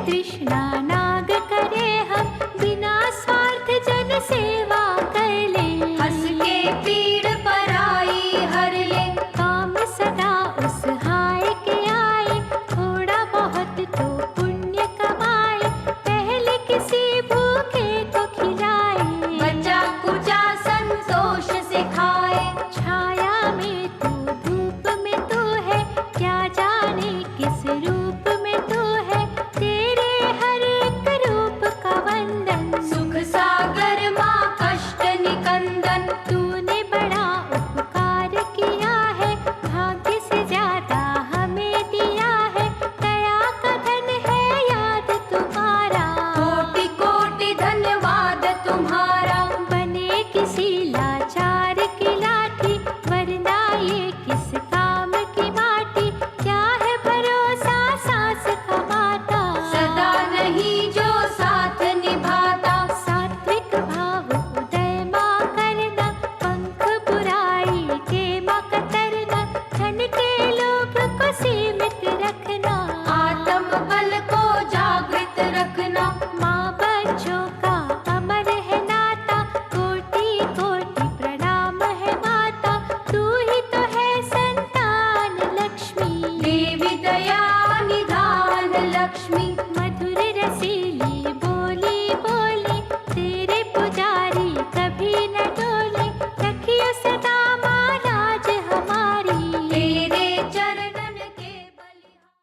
तृष्णा नाग करे हम, बिना स्वार्थ जन सेवा कर ले। हंस के पीड़ पराई हर ले, काम सदा उस हाय के आए, थोड़ा बहुत तो पुण्य कमाए, पहले किसी भूखे को खिलाए। बचा कुचा संतोष सिखाए, छाया में तू धूप में तू है, क्या जाने किस रूप में तू है, तेरे हर एक रूप का वंदन। सुख सागर माँ कष्ट निकंदन, तूने बड़ा उपकार किया है, भाग्य से ज्यादा हमें दिया है, दया का धन है याद तुम्हारा। कोटि कोटि धन्यवाद तुम्हारा। बने किसी लाचार की लाठी, वरना ये किस काम की माटी, क्या है भरोसा सांस का माता। सदा नहीं जो साथ निभाता, सात्विक भाव उदय माँ करना, पंख बुराई के माँ कतरना, धन के लोभ को सीमित रखना, आत्म बल को जागृत रखना। माँ बच्चों का अमर है नाता, कोटि कोटि प्रणाम है माता, तू ही तो है संतान लक्ष्मी। देवी दया निधान लक्ष्मी, मधुर रसीली बोली बोली, तेरे पुजारी कभी न डोले, रखियो सदा माँ लाज हमारी। तेरे चरणन के बलिहारी।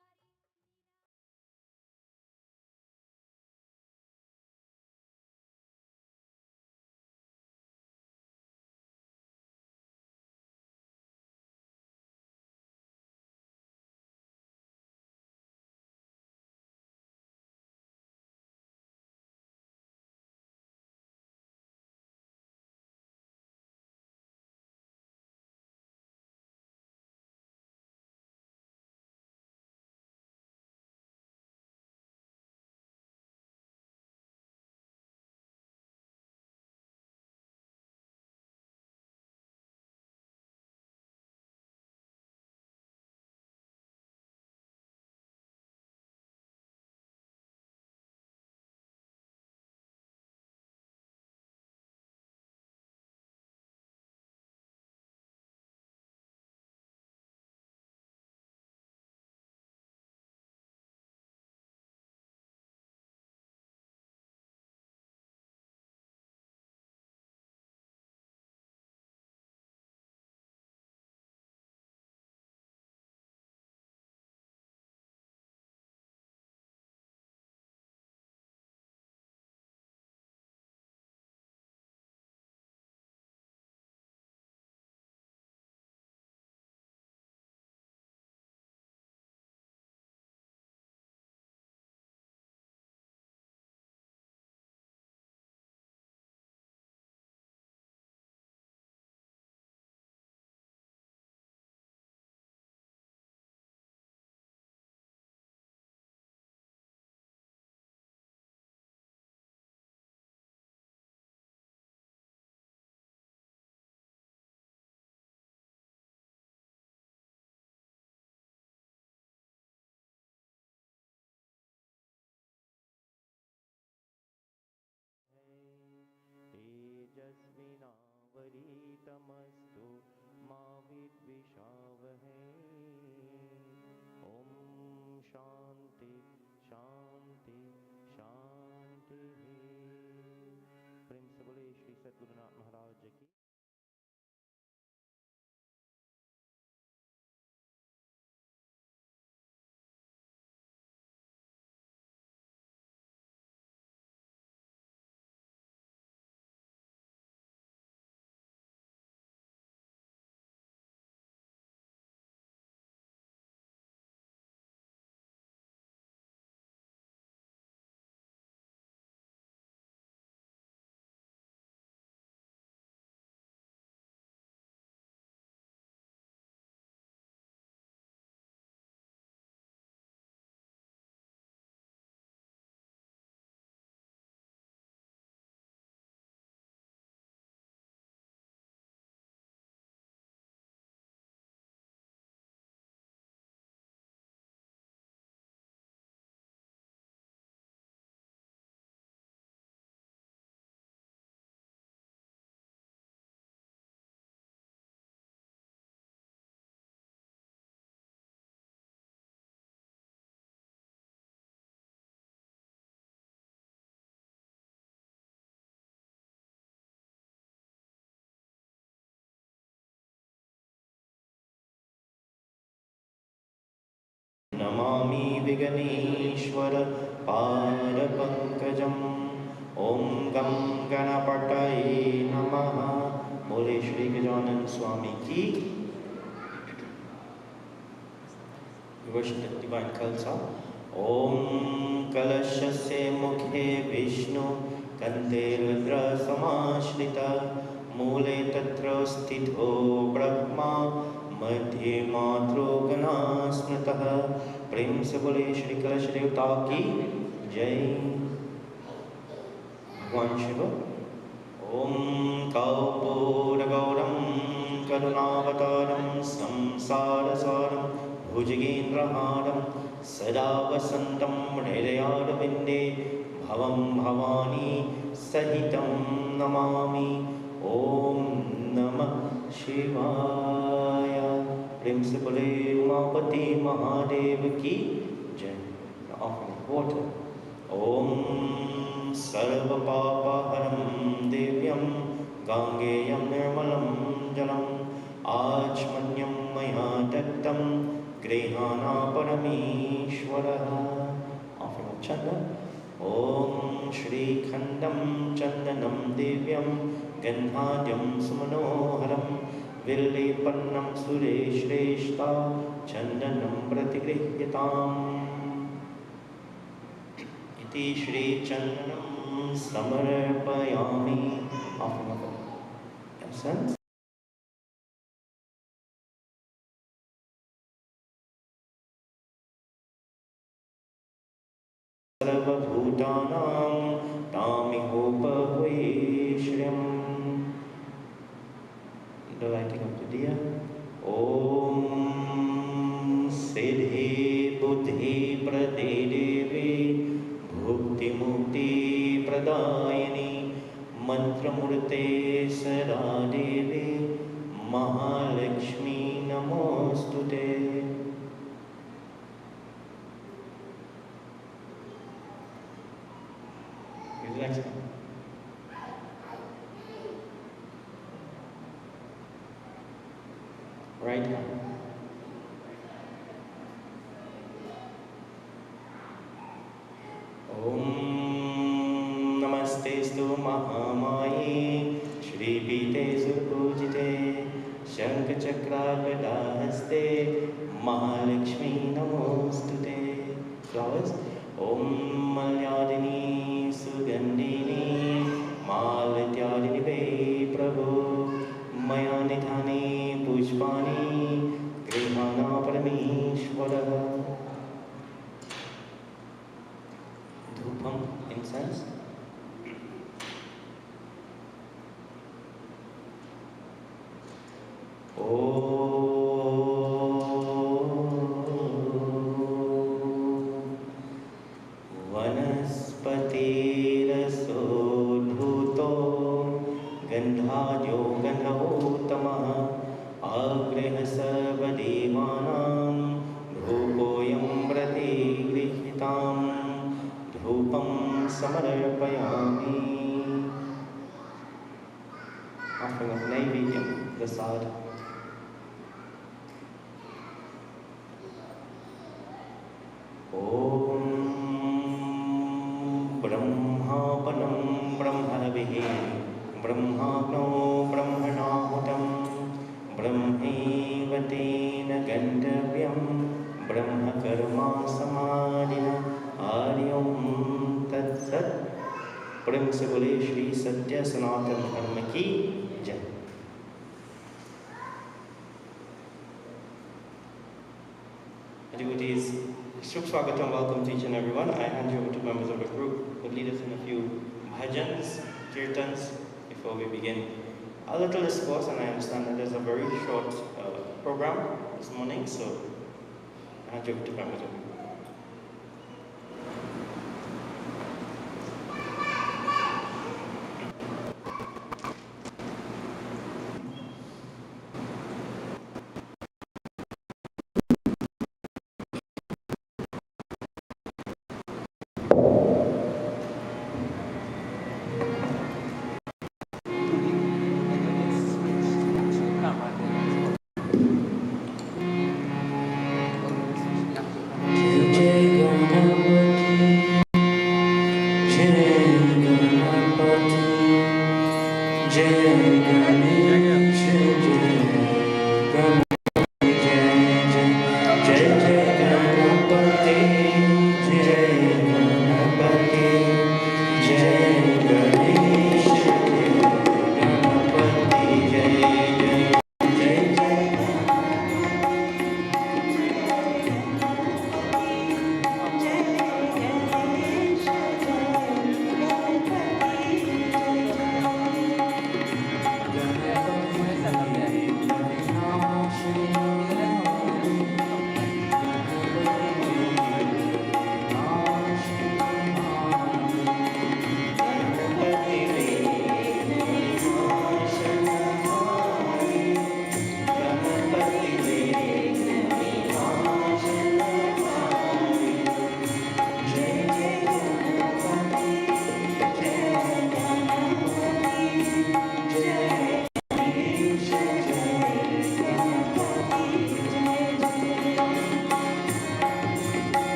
तेजस्विनावरीतमस्तु मा विद्विषावहै। ओम शांति शांति शांति। प्रेम से बोले श्री सद्गुरुनाथ महाराज की। नमामि विघ्नेश्वर पारपङ्कजम् ॐ गं गणपतये नमः। बोले श्री गजानन स्वामी की। Worship divine culture. ॐ कलशस्य मुखे विष्णु कंठे रुद्र समाश्रिता मूले तत्र स्थितो ब्रह्मा मध्ये मातरो गणा स्मृतः। प्रेम से बोले श्री कलश देवता की जय। भगवान शिव। ॐ कर्पूरगौरं करुणावतारं संसारसारं भुजगेन्द्रहारं सदा वसन्तं हृदयारविन्दे भवं भवानी सहितं नमामि। ॐ नमः शिवाय। प्रेम से बोले उमापति महादेव की जय। वाटर। ॐ सर्वपापहरं दिव्यं गाङ्गेयं निर्मलं जलम् आचमन्यं मया दत्तं गृहाणा परमेश्वरः। चन्दन। ॐ श्रीखण्डं चन्दनं दिव्यं गन्धाद्यं सुमनोहरं विल्लेपन्नं सुरेश्रेष्ठा चन्दनं प्रतिगृह्यताम्। इति श्रीचन्दनं समर्पयामि। Essence. सर्वभूतानां तामिहोपहुये श्रियम्। The lighting of the diya. ॐ सिद्धि बुद्धि प्रदे देवी भुक्तिमुक्ति प्रदायिनी मंत्रमूर्ते सदा देवी महालक्ष्मी नमोस्तुते। Right hand. ॐ नमस्तेस्तु महामाये श्रीपीठे सुपूजिते शङ्खचक्रागदाहस्ते महालक्ष्मी नमोस्तुते। Flowers. ॐ मल्यादिनी सुगन्धिनी मालत्यादिनी वै प्रभो मया निधाने पुष्पाणि गृहाणा परमेश्वरः। धूपम incense. वनस्पतिरसोद्भूतो गन्धाद्यो गन्धोत्तमः अग्रह सर्वदेवानां धूपोऽयं प्रतिगृह्यताम्। धूपं समर्पयामि। Offering of naivedyam, prasad. ॐ ब्रह्मापनं ब्रह्मणभिः ब्रह्माग्नो ब्रह्मणाहुतं ब्रह्मैव तेन गन्तव्यं ब्रह्मकर्मा समाधिना हरिओं तत्सत्। प्रेम से बोले श्री सत्य सनातन धर्म की जय। Devotees, Shubh Swagatam, welcome to each and everyone. I hand you over to members of the group who lead us in a few bhajans, kirtans before we begin. A little discourse, and I understand that there's a very short program this morning, so I hand you over to members of the group.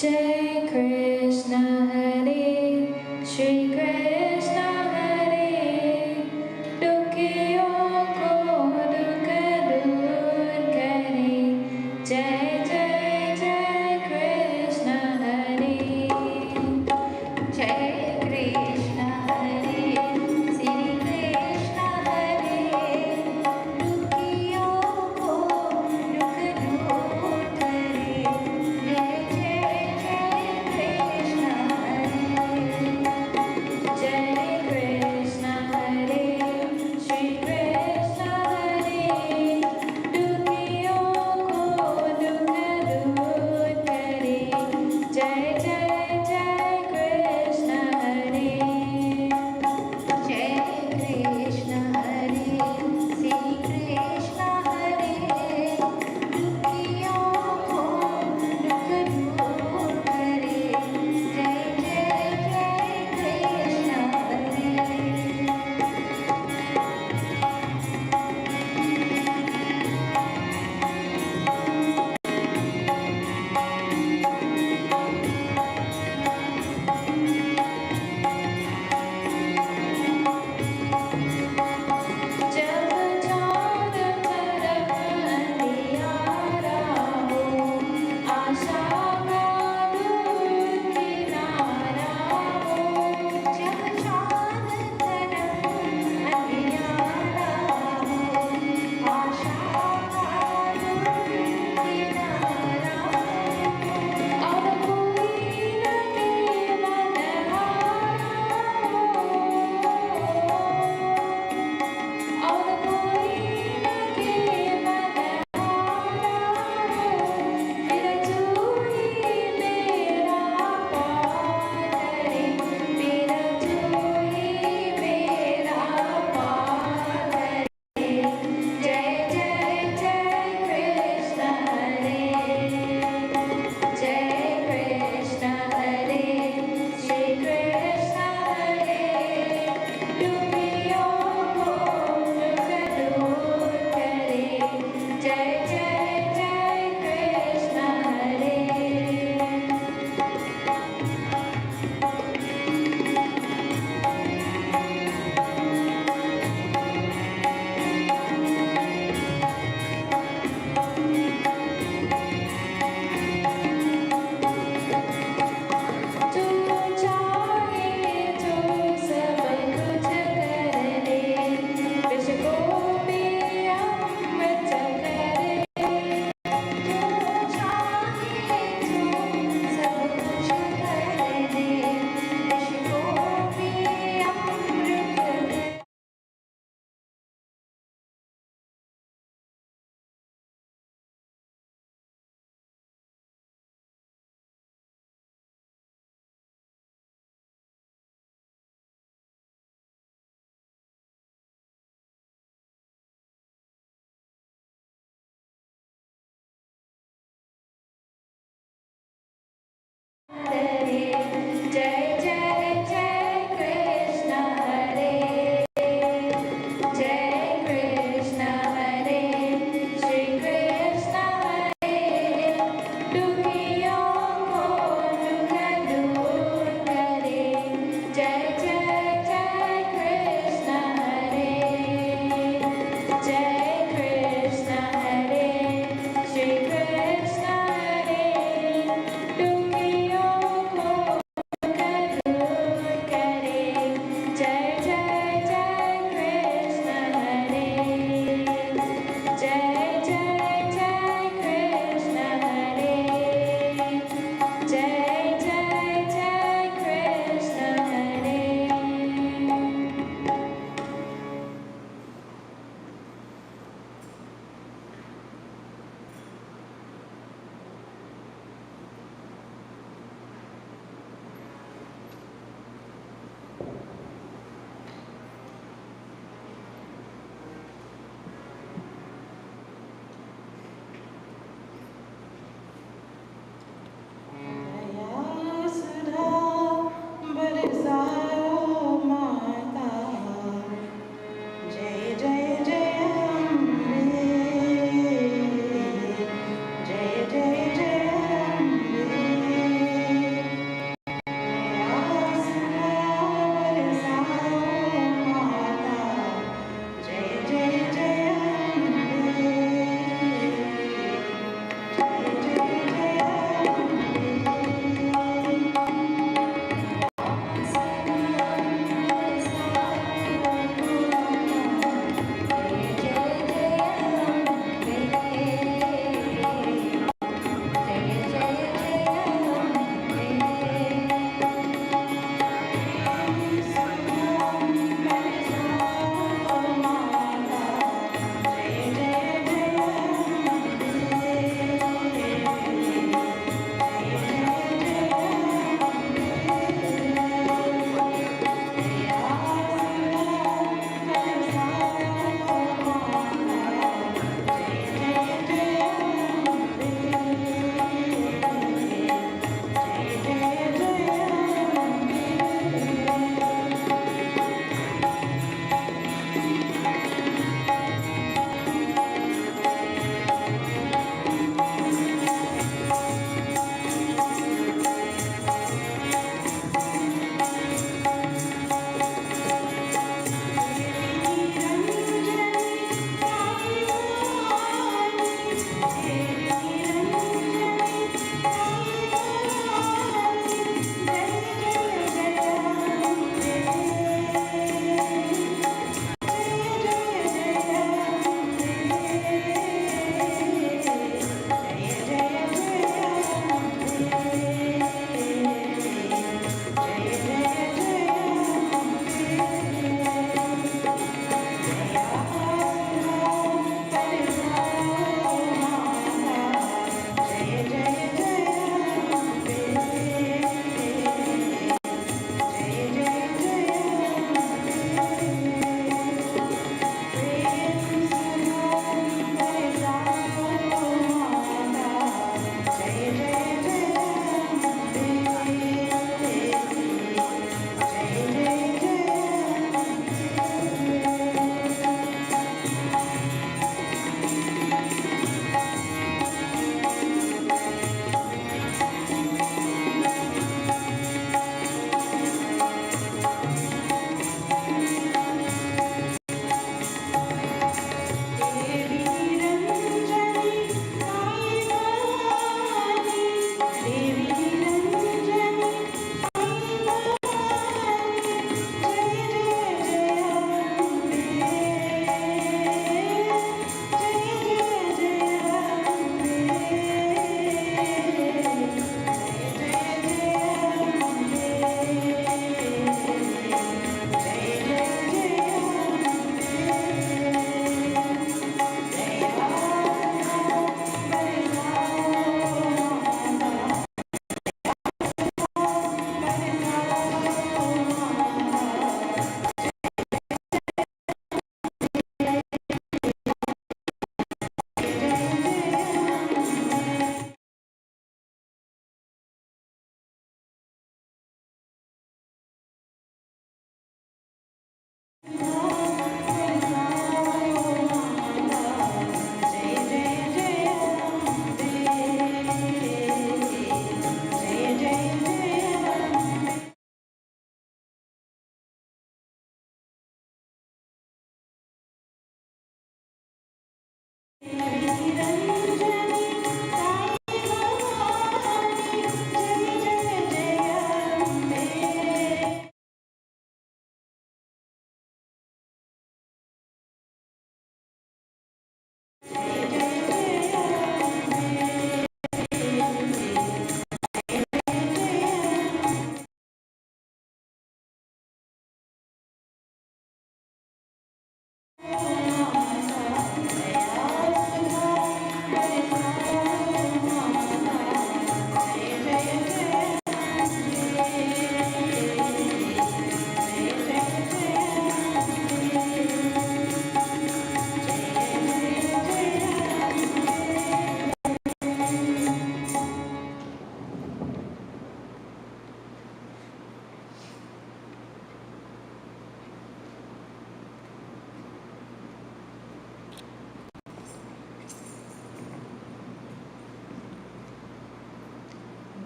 Jai Krishna Hare, Shri Krishna Hare, Dukhiyon ko dukh dur kare, Jai Jai Jai Krishna Hare.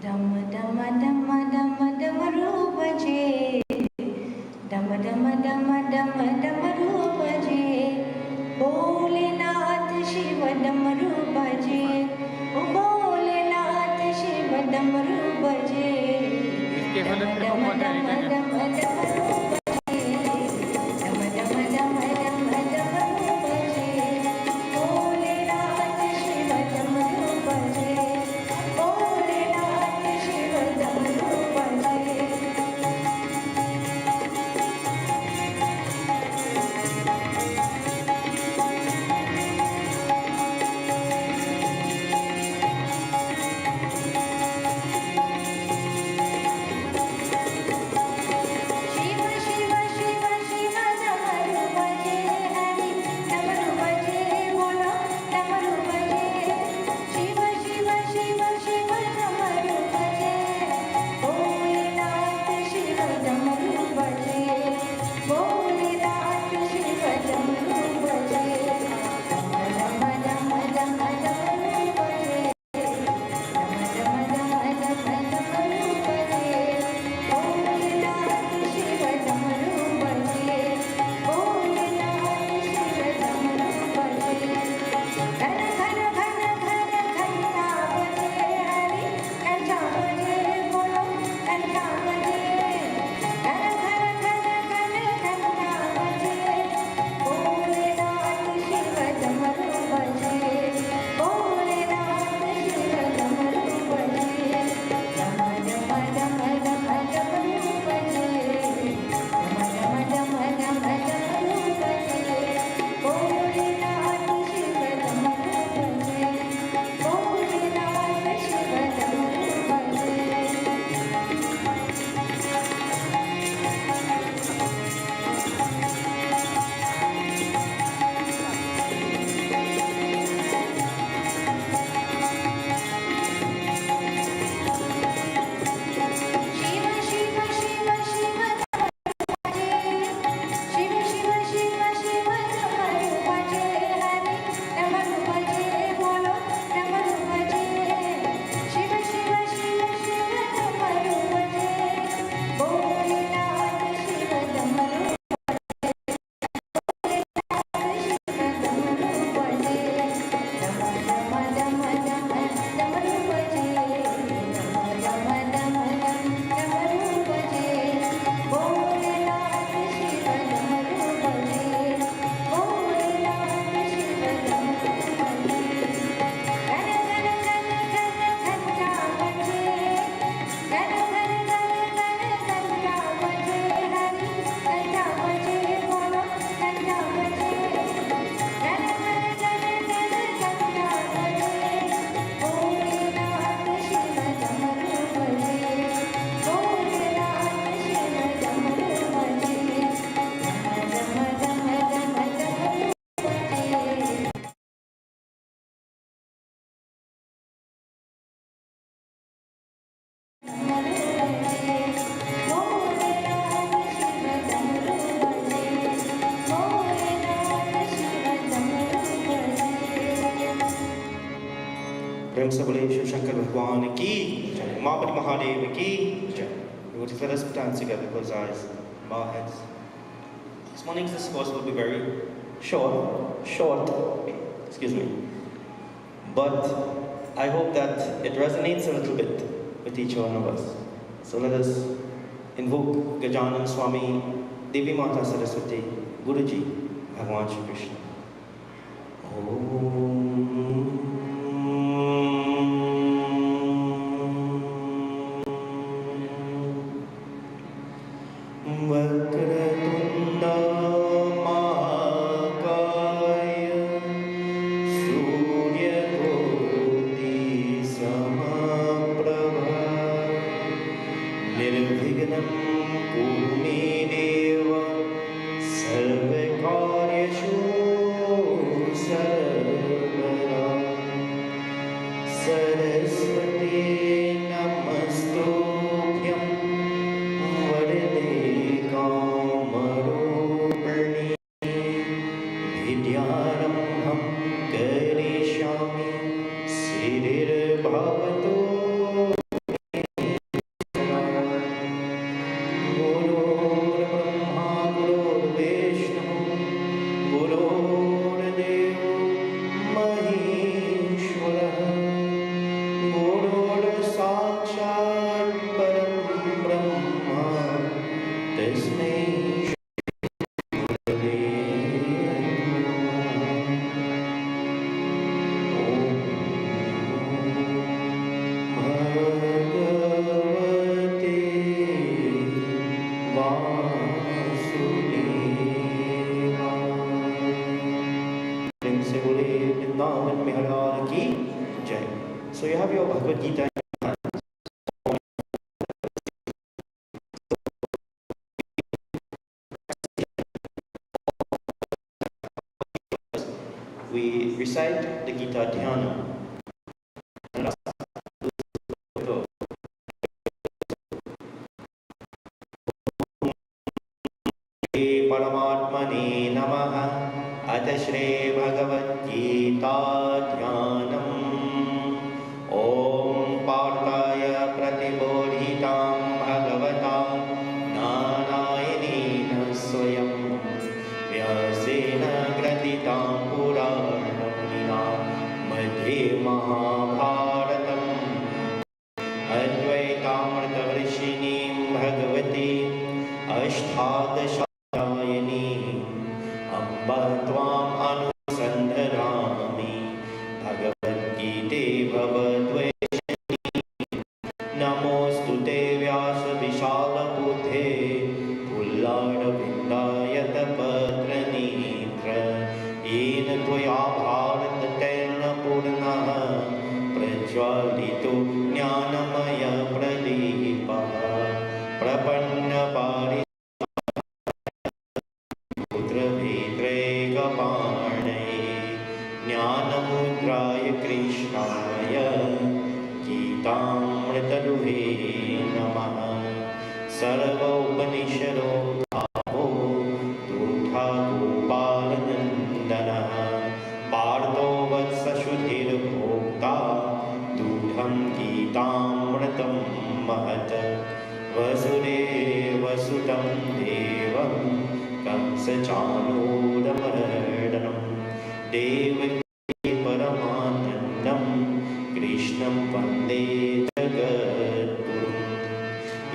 डम डम डम डम डमरू बजे डम डम डम डम डमरू बजे भोलेनाथ शिव डमरू बजे ओ भोलेनाथ शिव डमरू बजे डम डम डम डम डमरू बजे डम डम डम डम डमरू बजे भोलेनाथ शिव डमरू बजे भोलेनाथ शिव डमरू बजे शिव शिव शिव शिव डमरू बजे हरि डमरू बजे बोलो डमरू बजे शिव शिव शिव शिव डमरू बजे भोलेनाथ शिव डमरू बजे भोलेनाथ शिव डमरू बजे डम डम डम डम डमरू बजे डम डम डम डम डमरू बजे भोलेनाथ शिव डमरू बजे भोलेनाथ शिव डमरू बजे घन घन घन घन घंटा बजे हरि घंटा बजे बोलो घंटा बजे घन घन घन घन घंटा बजे भोलेनाथ शिव डमरू बजे भोलेनाथ शिव डमरू बजे डम डम डम डम डमरू बजे डम डम डम डम डमरू बजे भोलेनाथ शिव डमरू बजे भोलेनाथ शिव डमरू बजे शिव शिव शिव शिव बजे शिव शिव शिव शिव डमरू बजे हरि डमरू बजे बोलो डमरू बजे शिव शिव शिव शिव डमरू बजे भोलेनाथ शिव डमरू शिव डमरू बजे डम डम डम डम डमरू बजे डम डम डम डम डमरू बजे भोलेनाथ शिव डमरू बजे भोलेनाथ शिव डमरू बजे घन घन घन घन घंटा बजे घन घन घन घन घंटा बजे हरि घंटा बजे बोलो घंटा बजे घन घन घन घन घंटा बजे भोलेनाथ शिव डमरू बजे भोलेनाथ शिव डमरू बजे डम डम डम डम डमरू बजे डमरू बजे भोलेनाथ शिव डमरू बजे भोलेनाथ शिव डमरू बजे प्रेम से बोले शिव शंकर भगवान की जय, महाबली महादेव की जय. We would let us dance together, close our eyes, bow our heads. This morning's discourse will be very short, excuse me. But I hope that it resonates a little bit with each one of us. So let us invoke Gajanan Swami, Devi Mata Saraswati, Guruji, Bhagwan Shri Krishna. Vakratunda Mahakaya Suryakoti Samaprabha Nirvignam Kumi Deva Sarvakaryashu Sarva Bihar Lal Ki Jai. So you have your Bhagavad Gita in your hands. We recite the Gita Dhyana. परमात्मने नमः। अथ श्री भगवद्गीता ध्यानम्। ॐ पार्थाय प्रतिबोधितां भगवता नारायणेन स्वयं व्यासेन ग्रथितां पुराणमुनिना मध्ये महाभारतम् अद्वैतामृतवर्षिणीं भगवती अष्टादश अम्ब त्वाम् अनुसन्धरामि भगवद्गीते भवद्वेषिणी। नमोऽस्तु ते व्यासविशालबुद्धे पुल्लाडविन्दायतपत्रनेत्र येन त्वया भारततैर्नपूर्णः प्रज्वालितो ज्ञानमयप्रदीपः प्रपन्नपारि ज्ञानमुद्राय कृष्णाय गीतामृतदुहे नमः। सर्वोपनिषदो भावो दूढा गोपालनन्दनः पार्थो वत्ससुधीर्भोक्ता दूढं गीतामृतं महत्। वसुदेवसुतं देवं कंसचाणूरमर्दनं देवकी परमानन्दं कृष्णं वन्दे जगद्गुरुं।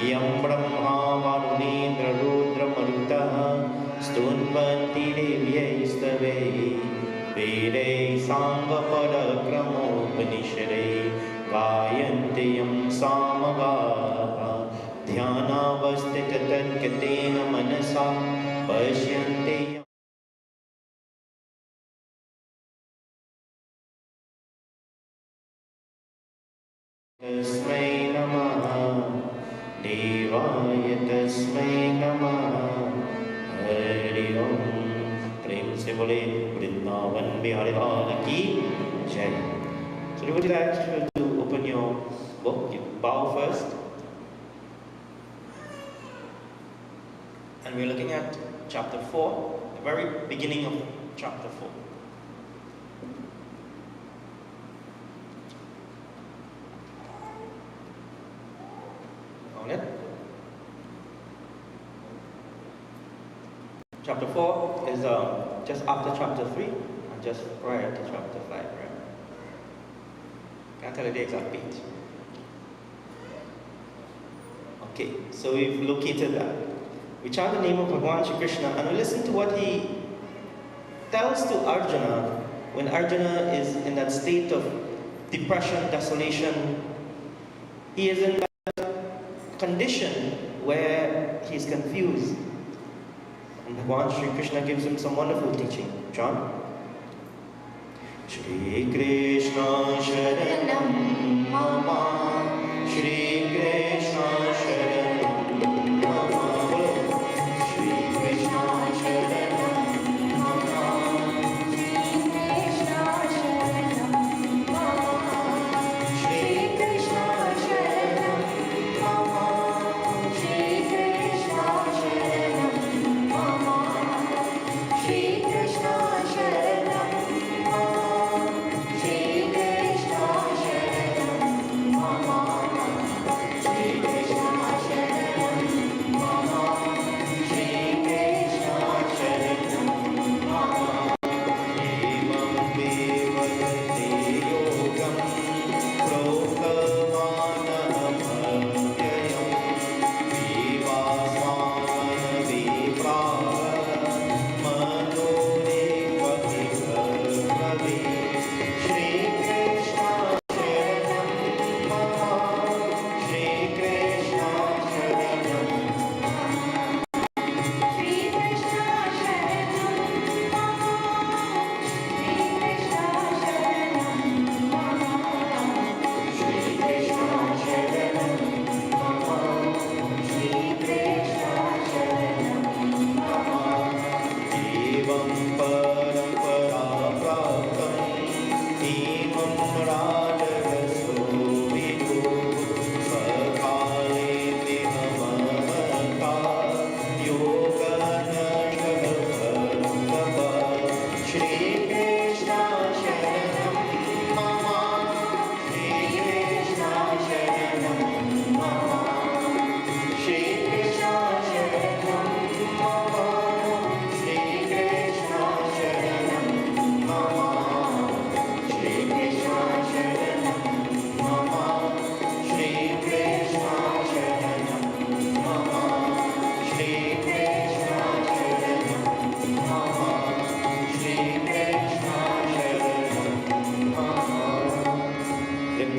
यं ब्रह्मा वरुणेन्द्ररुद्रमरुतः स्तुन्वन्ति देव्यैस्तवैः वेदैः साङ्गपरक्रमोपनिषदैः गायन्ति यं सामगाः। ध्यानावस्थिततद्गतेन मनसा पश्यन्ति तस्मै नमः देवाय तस्मै नमः। हरि ओम। प्रेम से बोले वृंदावन बिहारी लाल की जय। So would you like to open your book? You bow first. And we're looking at chapter 4, the very beginning of chapter 4. Found it? Chapter 4 is just after chapter 3 and just prior to chapter 5, right? Can't tell you the exact page. Okay, so we've located that. We chant the name of Bhagavan Shri Krishna and we listen to what he tells to Arjuna when Arjuna is in that state of depression, desolation. He is in that condition where he is confused. And Bhagavan Shri Krishna gives him some wonderful teaching. John? Shri Krishna Sharanam Mama, Shri Krishna Sharanam Mama. Krishna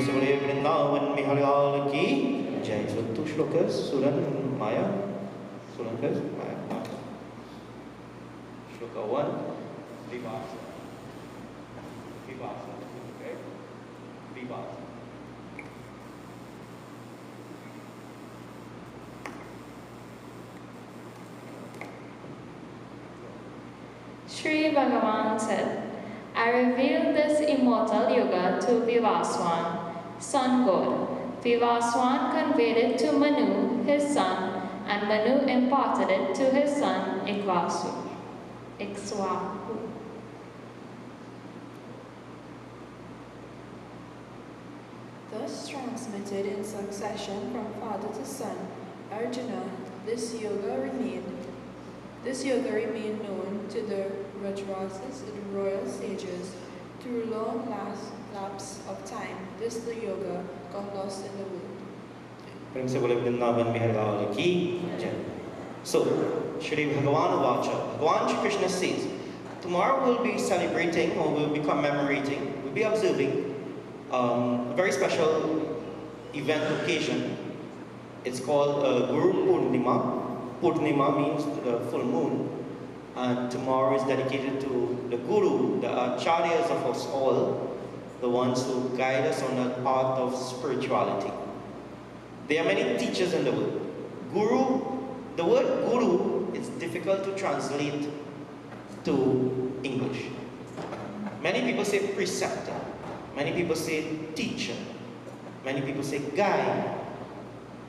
Sivale Vrindavan Mihalal Ki Jai. So 2 shlokas, Suran and Maya. Suran first, Maya. Shloka 1, Vivasa. Vivasa. Okay? Vivasa. Sri Bhagavan said, I revealed this immortal yoga to Vivaswan, sun god. Vivaswan conveyed it to Manu, his son, and Manu imparted it to his son Ikshvaku. Thus transmitted in succession from father to son, Arjuna, this yoga remained known to the Rajrasis, the royal sages, through long lapse of time. This the yoga got lost in the world. So, Shri Bhagavan Vacha, Bhagavan Shri Krishna says, tomorrow we'll be celebrating, or we'll be commemorating, we'll be observing a very special event occasion. It's called Guru Purnima. Purnima means the full moon, and tomorrow is dedicated to the Guru, the Acharyas of us all, the ones who guide us on the path of spirituality. There are many teachers in the world. Guru, the word Guru is difficult to translate to English. Many people say preceptor, many people say teacher, many people say guide.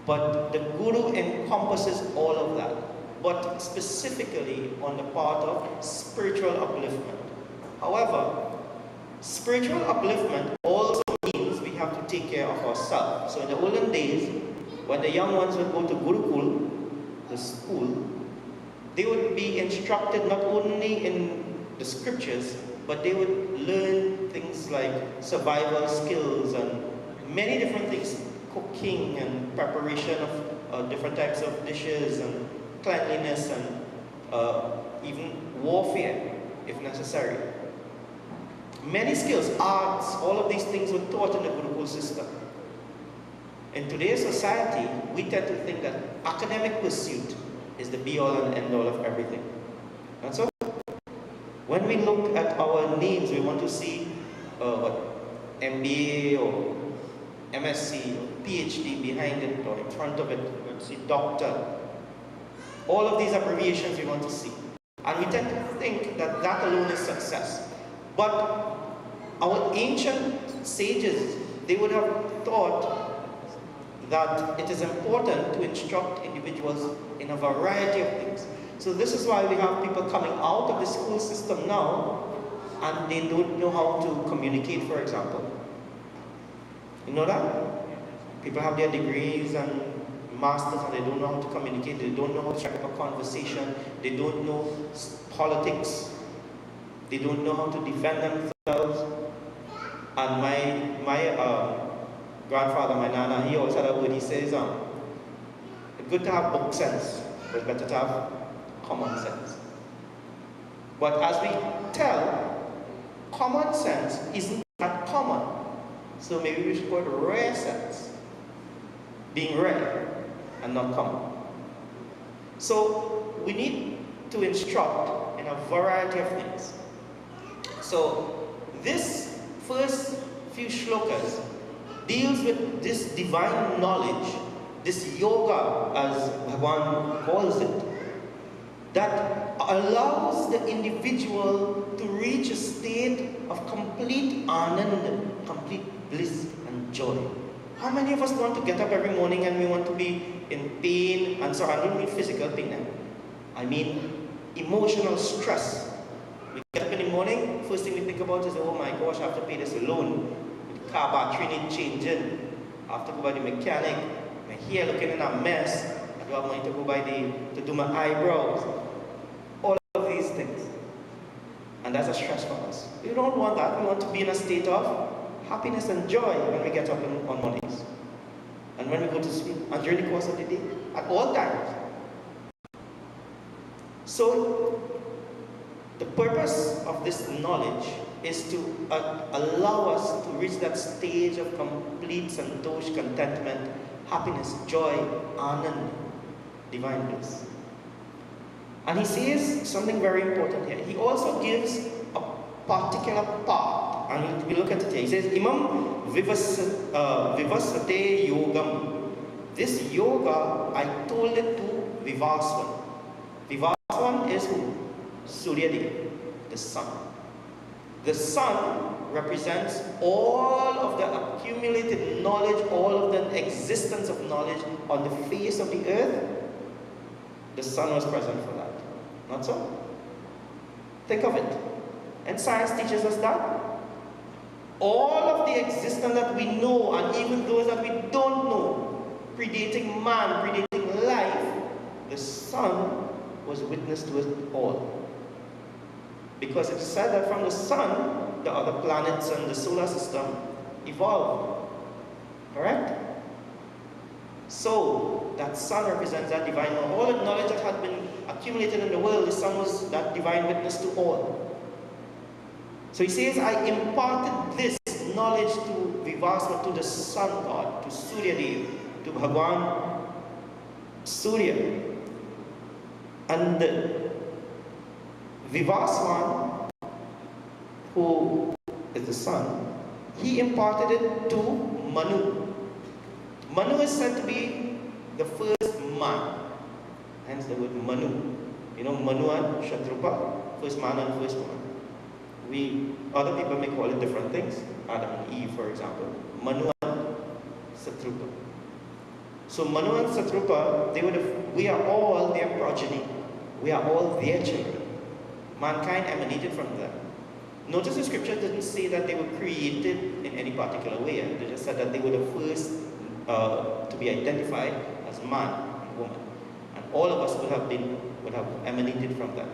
But the Guru encompasses all of that, but specifically on the part of spiritual upliftment. However, spiritual upliftment also means we have to take care of ourselves. So in the olden days, when the young ones would go to Gurukul, the school, they would be instructed not only in the scriptures, but they would learn things like survival skills and many different things. Cooking and preparation of different types of dishes and cleanliness and even warfare if necessary. Many skills, arts, all of these things were taught in the Gurukul system. In today's society, we tend to think that academic pursuit is the be-all and end-all of everything. And so, when we look at our names, we want to see MBA or MSc or PhD behind it or in front of it. We want to see doctor. All of these abbreviations we want to see. And we tend to think that that alone is success. But our ancient sages, they would have thought that it is important to instruct individuals in a variety of things. So this is why we have people coming out of the school system now and they don't know how to communicate, for example. You know that? People have their degrees and masters and they don't know how to communicate, they don't know how to strike up a conversation, they don't know politics, they don't know how to defend themselves. And my grandfather, my nana, he always had a word, he says, it's good to have book sense, but it's better to have common sense. But as we tell, common sense isn't that common. So maybe we should call it rare sense. Being rare and not common. So we need to instruct in a variety of things. So this first few shlokas deals with this divine knowledge, this yoga as Bhagavan calls it, that allows the individual to reach a state of complete anand, complete bliss and joy. How many of us want to get up every morning and we want to be in pain? And so I don't mean physical pain, I mean emotional stress. We get up in the morning, first thing we think about is, oh my gosh, I have to pay this loan. The car battery needs changing. I have to go by the mechanic. My hair looking in a mess. I don't have money to go by to do my eyebrows. All of these things. And that's a stress for us. We don't want that. We want to be in a state of happiness and joy when we get up on mornings. And when we go to sleep. And during the course of the day. At all times. So, the purpose of this knowledge is to allow us to reach that stage of complete santosh, contentment, happiness, joy, anand, divine bliss. And he says something very important here. He also gives a particular part, and we look at it here. He says, Imam vivasate yogam. This yoga, I told it to Vivaswan. Vivaswan is who? Suryadev, the sun. The sun represents all of the accumulated knowledge, all of the existence of knowledge on the face of the earth. The sun was present for that. Not so? Think of it. And science teaches us that. All of the existence that we know, and even those that we don't know, predating man, predating life, the sun was witness to it all. Because it said that from the sun, the other planets and the solar system evolved. Correct? So, that sun represents that divine knowledge. All the knowledge that had been accumulated in the world, the sun was that divine witness to all. So he says, I imparted this knowledge to Vivasva, to the sun god, to Suryadev, to Bhagwan Surya. And Vivaswan, who is the sun, he imparted it to Manu. Manu is said to be the first man, hence the word Manu. You know, Manu and Shatrupa, first man and first woman. Other people may call it different things. Adam and Eve, for example. Manu and Satrupa. So Manu and Satrupa, we are all their progeny. We are all their children. Mankind emanated from them. Notice the scripture didn't say that they were created in any particular way. They just said that they were the first to be identified as man and woman. And all of us would have emanated from them.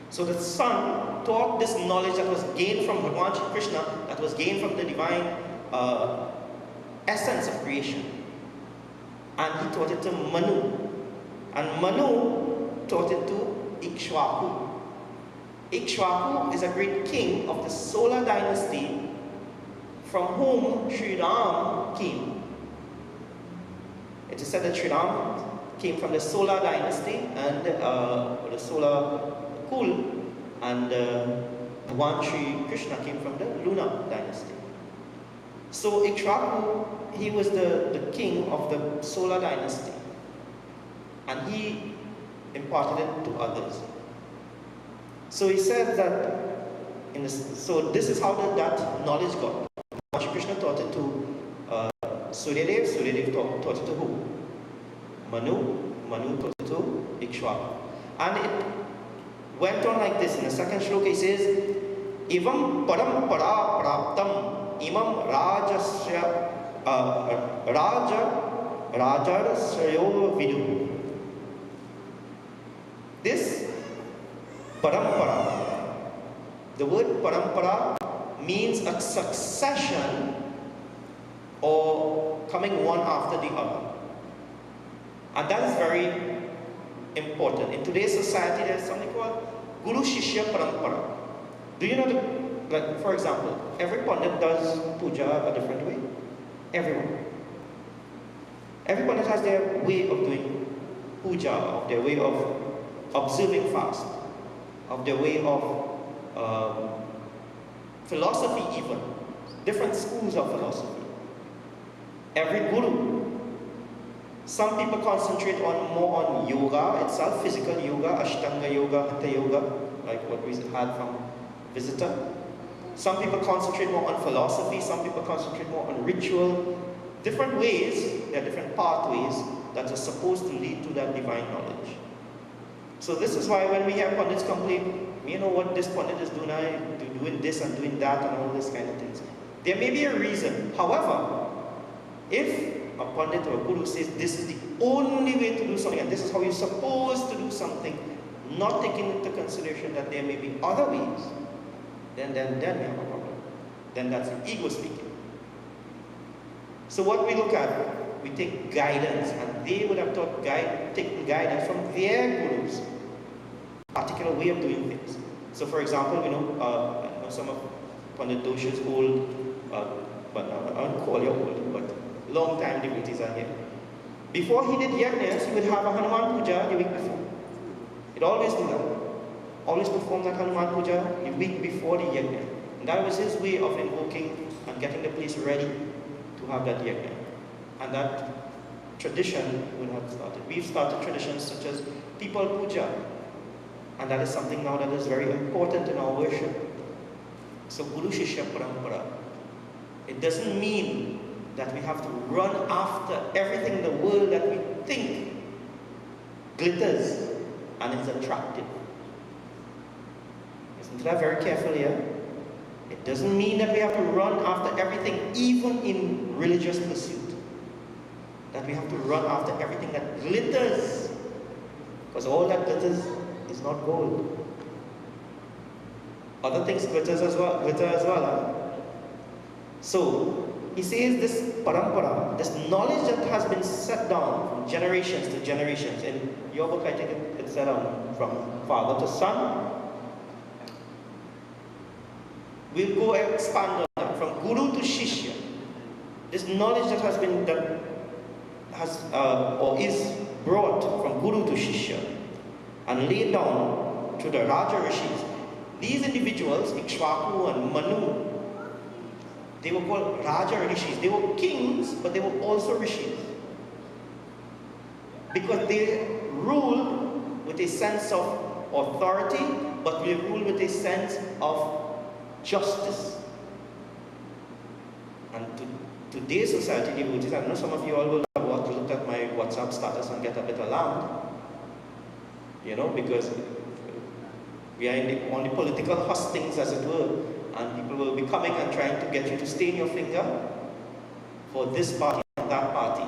So the sun taught this knowledge that was gained from Bhagavan Shri Krishna, that was gained from the divine essence of creation. And he taught it to Manu. And Manu taught it to Ikshvaku. Ikshvaku is a great king of the solar dynasty from whom Sri Ram came. It is said that Sri Ram came from the solar dynasty and the solar Kul, and Bhagavan Shri Krishna came from the lunar dynasty. So Ikshvaku, he was the king of the solar dynasty, and he imparted it to others. So he said that, so this is how that knowledge got. Bhagavan Shri Krishna taught it to Suryadev, Suryadev taught it to who? Manu taught it to Ikshvaku. And it went on like this. In the second shloka he says, Ivam parampara praptam imam rajasya rajarasyayo vidu. This parampara, the word parampara means a succession or coming one after the other. And that is very important. In today's society, there's something called Guru Shishya Parampara. Do you know like, for example, every Pandit does puja a different way. Everyone. Every Pandit has their way of doing puja, of their way of observing fast, of their way of philosophy even. Different schools of philosophy. Every guru. Some people concentrate more on yoga itself, physical yoga, Ashtanga yoga, Hatha yoga, like what we had from Visitor. Some people concentrate more on philosophy, some people concentrate more on ritual. Different ways, there are different pathways that are supposed to lead to that divine knowledge. So this is why when we have Pandits complain, you know what this Pandit is doing this and doing that and all this kind of things. There may be a reason. However, if a Pandit or a Guru says this is the only way to do something and this is how you're supposed to do something, not taking into consideration that there may be other ways, then we have a problem. Then that's ego speaking. So what we look at, we take guidance, and they would have taken guidance from their Gurus, a particular way of doing things. So for example, know some of Pandit Dosha's old, but I won't call you old, but long time devotees are here. Before he did yajnas, he would have a Hanuman Puja the week before. He'd always do that. Always perform that Hanuman Puja the week before the yajna. And that was his way of invoking and getting the place ready to have that yajna. And that tradition would have started. We've started traditions such as People Puja. And that is something now that is very important in our worship. So Guru Shishya Parampara. It doesn't mean that we have to run after everything in the world that we think glitters and is attractive. Listen to that very carefully here. It doesn't mean that we have to run after everything, even in religious pursuit. That we have to run after everything that glitters. Because all that glitters is not gold. Other things glitter as well. Huh? So, he says this parampara, this knowledge that has been set down from generations to generations. In your book, I think it's set down from father to son. We'll go expand on that from Guru to Shishya. This knowledge that has been or is brought from Guru to Shishya and laid down to the Raja Rishis. These individuals, Ikshvaku and Manu, they were called Raja Rishis. They were kings, but they were also Rishis. Because they ruled with a sense of authority, but they ruled with a sense of justice. And today's society, devotees, I know some of you all will have looked at my WhatsApp status and get a bit alarmed. You know, because we are on the political hustings, as it were, and people will be coming and trying to get you to stain your finger for this party and that party.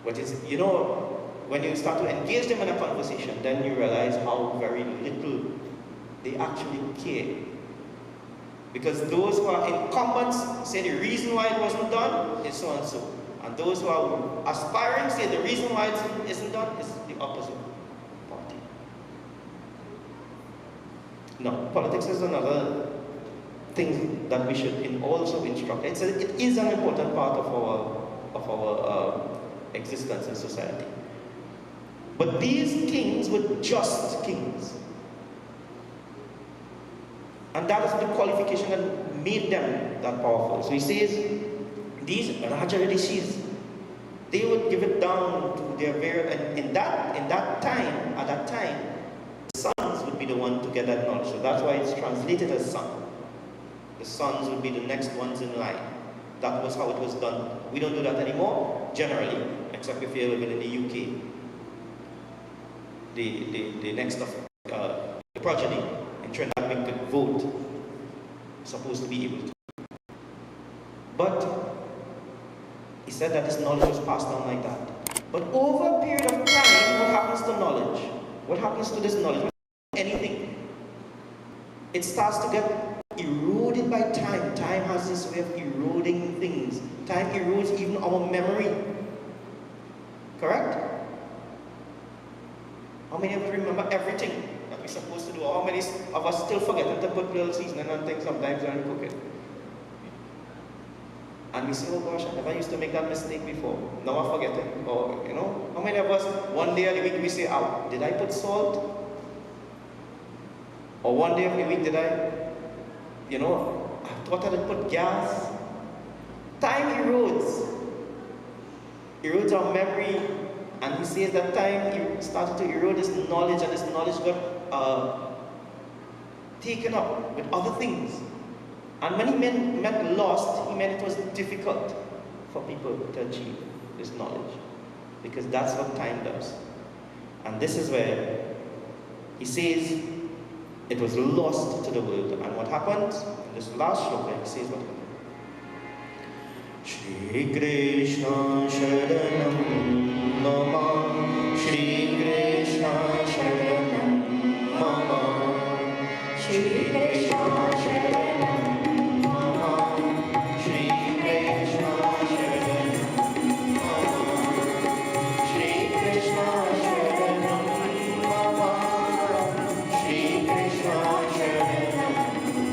But it's, you know, when you start to engage them in a conversation, then you realize how very little they actually care. Because those who are incumbents say the reason why it wasn't done is so and so. And those who are aspiring say the reason why it isn't done is the opposite party. No, politics is another thing that we should also instruct. It is an important part of our existence in society. But these kings were just kings. And that is the qualification that made them that powerful. So he says, these Raja Rishis, they would give it down to their various, and at that time, the sons would be the one to get that knowledge. So that's why it's translated as son. The sons would be the next ones in line. That was how it was done. We don't do that anymore, generally, except if you're living in the UK. The next of the progeny in Trinidad we could vote. Supposed to be able to. But he said that this knowledge was passed on like that. But over a period of time, what happens to knowledge? What happens to this knowledge? Anything. It starts to get eroded by time. Time has this way of eroding things. Time erodes even our memory. Correct? How many of us remember everything that we're supposed to do? How many of us still forget to put little seasoning and things sometimes when we cook it? And we say, oh gosh, I never used to make that mistake before. Now I forget it. Or, you know, how many of us, one day of the week we say, oh, did I put salt? Or one day of the week did I, you know, I thought I did put gas. Time erodes. Erodes our memory. And he says that time started to erode this knowledge, and this knowledge got taken up with other things. And when he meant lost, he meant it was difficult for people to achieve this knowledge. Because that's what time does. And this is where he says it was lost to the world. And what happened? In this last shloka, he says what happened. Shri Krishna Sharanam Mama, Shri Krishna Sharanam Mama, Shri Krishna Sharanam Mama, Shri Krishna Sharanam Mama, Shri Krishna Sharanam Mama, Shri Krishna Sharanam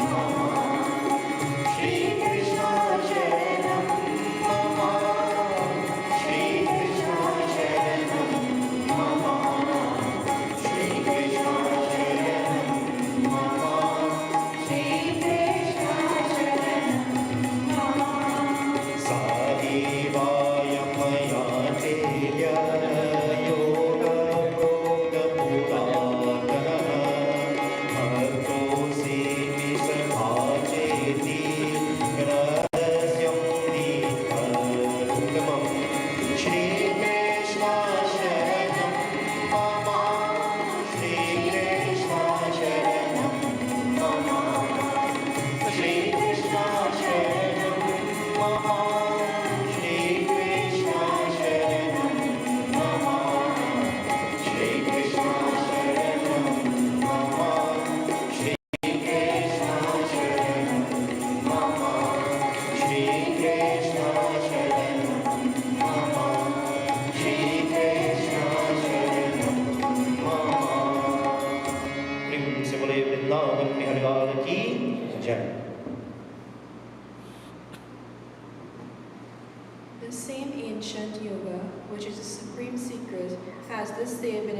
The same ancient yoga, which is the supreme secret, has this day been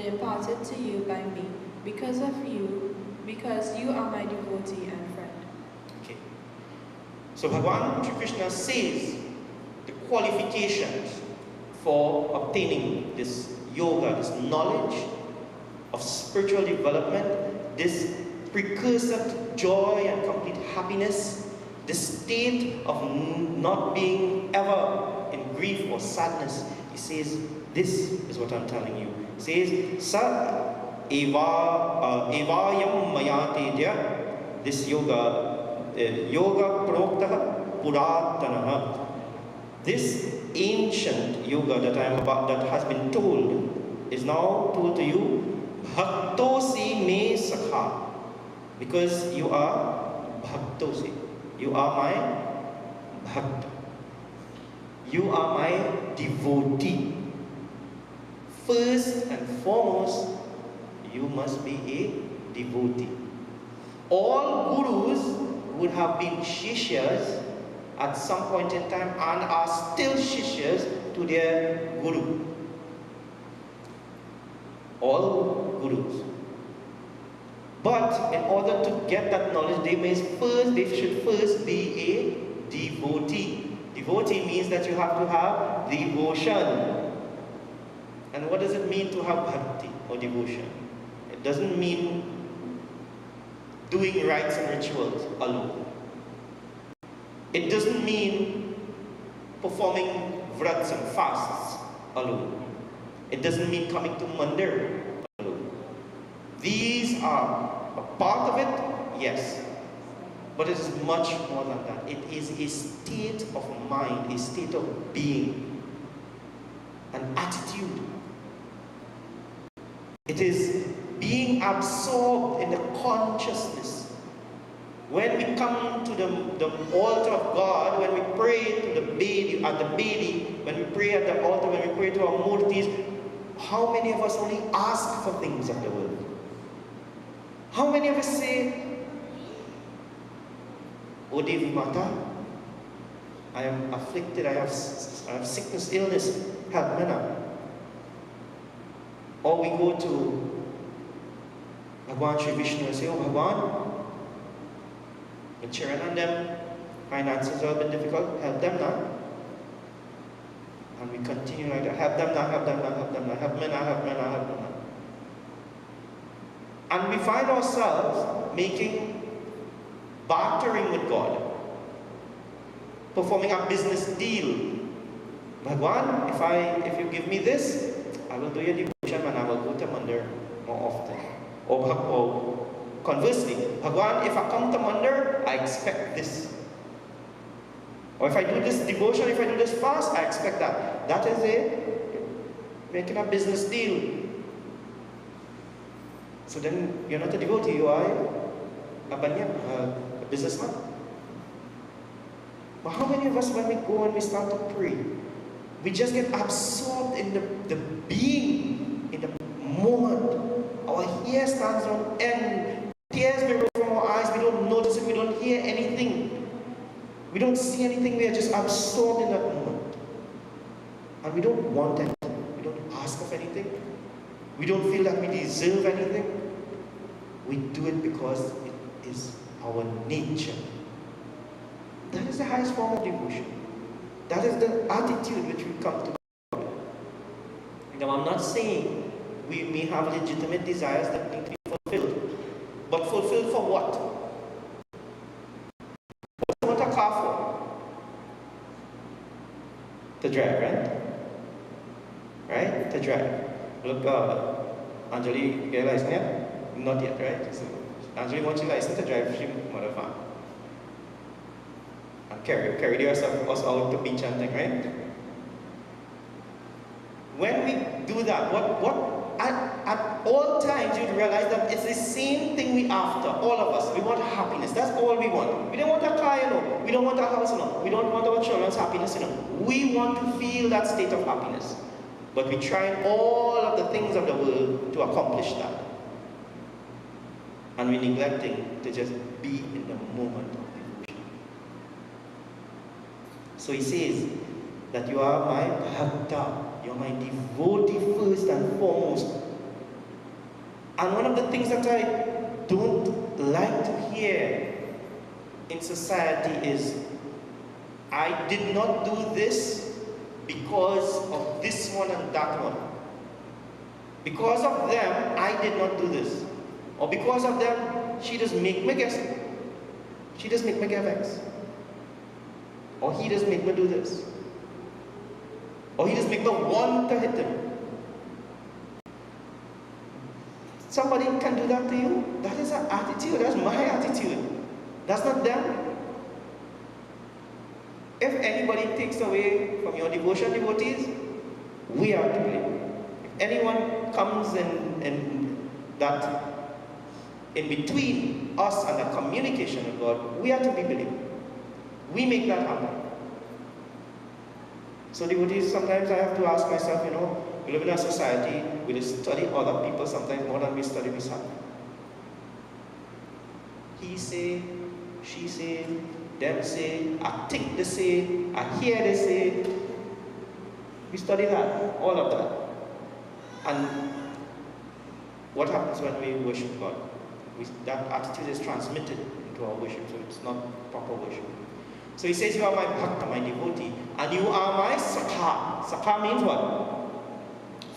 imparted to you by me, because you are my devotee and friend. Okay. So Bhagavan Sri Krishna says the qualifications for obtaining this yoga, this knowledge of spiritual development, this precursor to joy and complete happiness, the state of not being ever in grief or sadness. He says, this is what I'm telling you. He says, Sa evayam mayatedya, this yoga, yoga proktaha puratanaha. This ancient yoga that has been told is now told to you, bhaktosi me sakha, because you are bhaktosi. You are my bhakta. You are my devotee. First and foremost, you must be a devotee. All gurus would have been shishyas at some point in time and are still shishyas to their guru. All gurus. But in order to get that knowledge, they should first be a devotee. Devotee means that you have to have devotion. And what does it mean to have bhakti or devotion? It doesn't mean doing rites and rituals alone. It doesn't mean performing vrats and fasts alone. It doesn't mean coming to Mandir alone. These are a part of it, yes, but it is much more than that. It is a state of mind, a state of being, an attitude. It is being absorbed in the consciousness. When we come to the altar of God, when we pray to the Bedi, at the Bedi, when we pray at the altar, when we pray to our murtis, how many of us only ask for things of the world? How many of us say, O Devi Mata, I am afflicted, I have sickness, illness, help me now. Or we go to Bhagavan Sri Vishnu and say, oh Bhagavan, with children and them, finances have been difficult, help them now. And we continue like that, help them now, help them now, help them now, help me now, help me now, help me now. And we find ourselves bartering with God, performing a business deal. Bhagwan, if you give me this, I will do your devotion and I will go to Mandir more often. Or conversely, Bhagwan, if I come to Mandir, I expect this. Or if I do this devotion, if I do this fast, I expect that. That is making a business deal. So then you're not a devotee, you are a banyan, a businessman. But how many of us, when we go and we start to pray, we just get absorbed in the being, in the moment. Our hair stands on end, tears may roll from our eyes, we don't notice it, we don't hear anything. We don't see anything, we are just absorbed in that moment. And we don't want anything, we don't ask of anything. We don't feel that we deserve anything. We do it because it is our nature. That is the highest form of devotion. That is the attitude which we come to God. Now I'm not saying we may have legitimate desires that need to be fulfilled. But fulfilled for what? What do you want a car for? To drive, right? Right? To drive. Look, Anjali, you get a license yet? Not yet, right? So, Anjali wants your license to drive she mother van. And carry us out to beach and thing, right? When we do that, at all times you'd realize that it's the same thing we after, all of us. We want happiness. That's all we want. We don't want a car, you know. We don't want a house, you know. We don't want our children's happiness, you know. We want to feel that state of happiness. But we try all of the things of the world to accomplish that. And we're neglecting to just be in the moment of devotion. So he says that you are my bhakta, you're my devotee first and foremost. And one of the things that I don't like to hear in society is, I did not do this because of this one and that one. Because of them, I did not do this. Or because of them, she does make me guess. She does make me get vexed. Or he does make me do this. Or he does make me want to hit him. Somebody can do that to you. That is an attitude. That's my attitude. That's not them. If anybody takes away from your devotees, we are to blame. If anyone comes in that in between us and the communication with God, we are to be blamed. We make that happen. So devotees, sometimes I have to ask myself, we live in a society, we study other people sometimes more than we study ourselves. He say, she say, them say, I think they say, I hear they say. We study that, all of that. And what happens when we worship God? That attitude is transmitted into our worship, so it's not proper worship. So he says, you are my bhakta, my devotee, and you are my sakha. Sakha means what?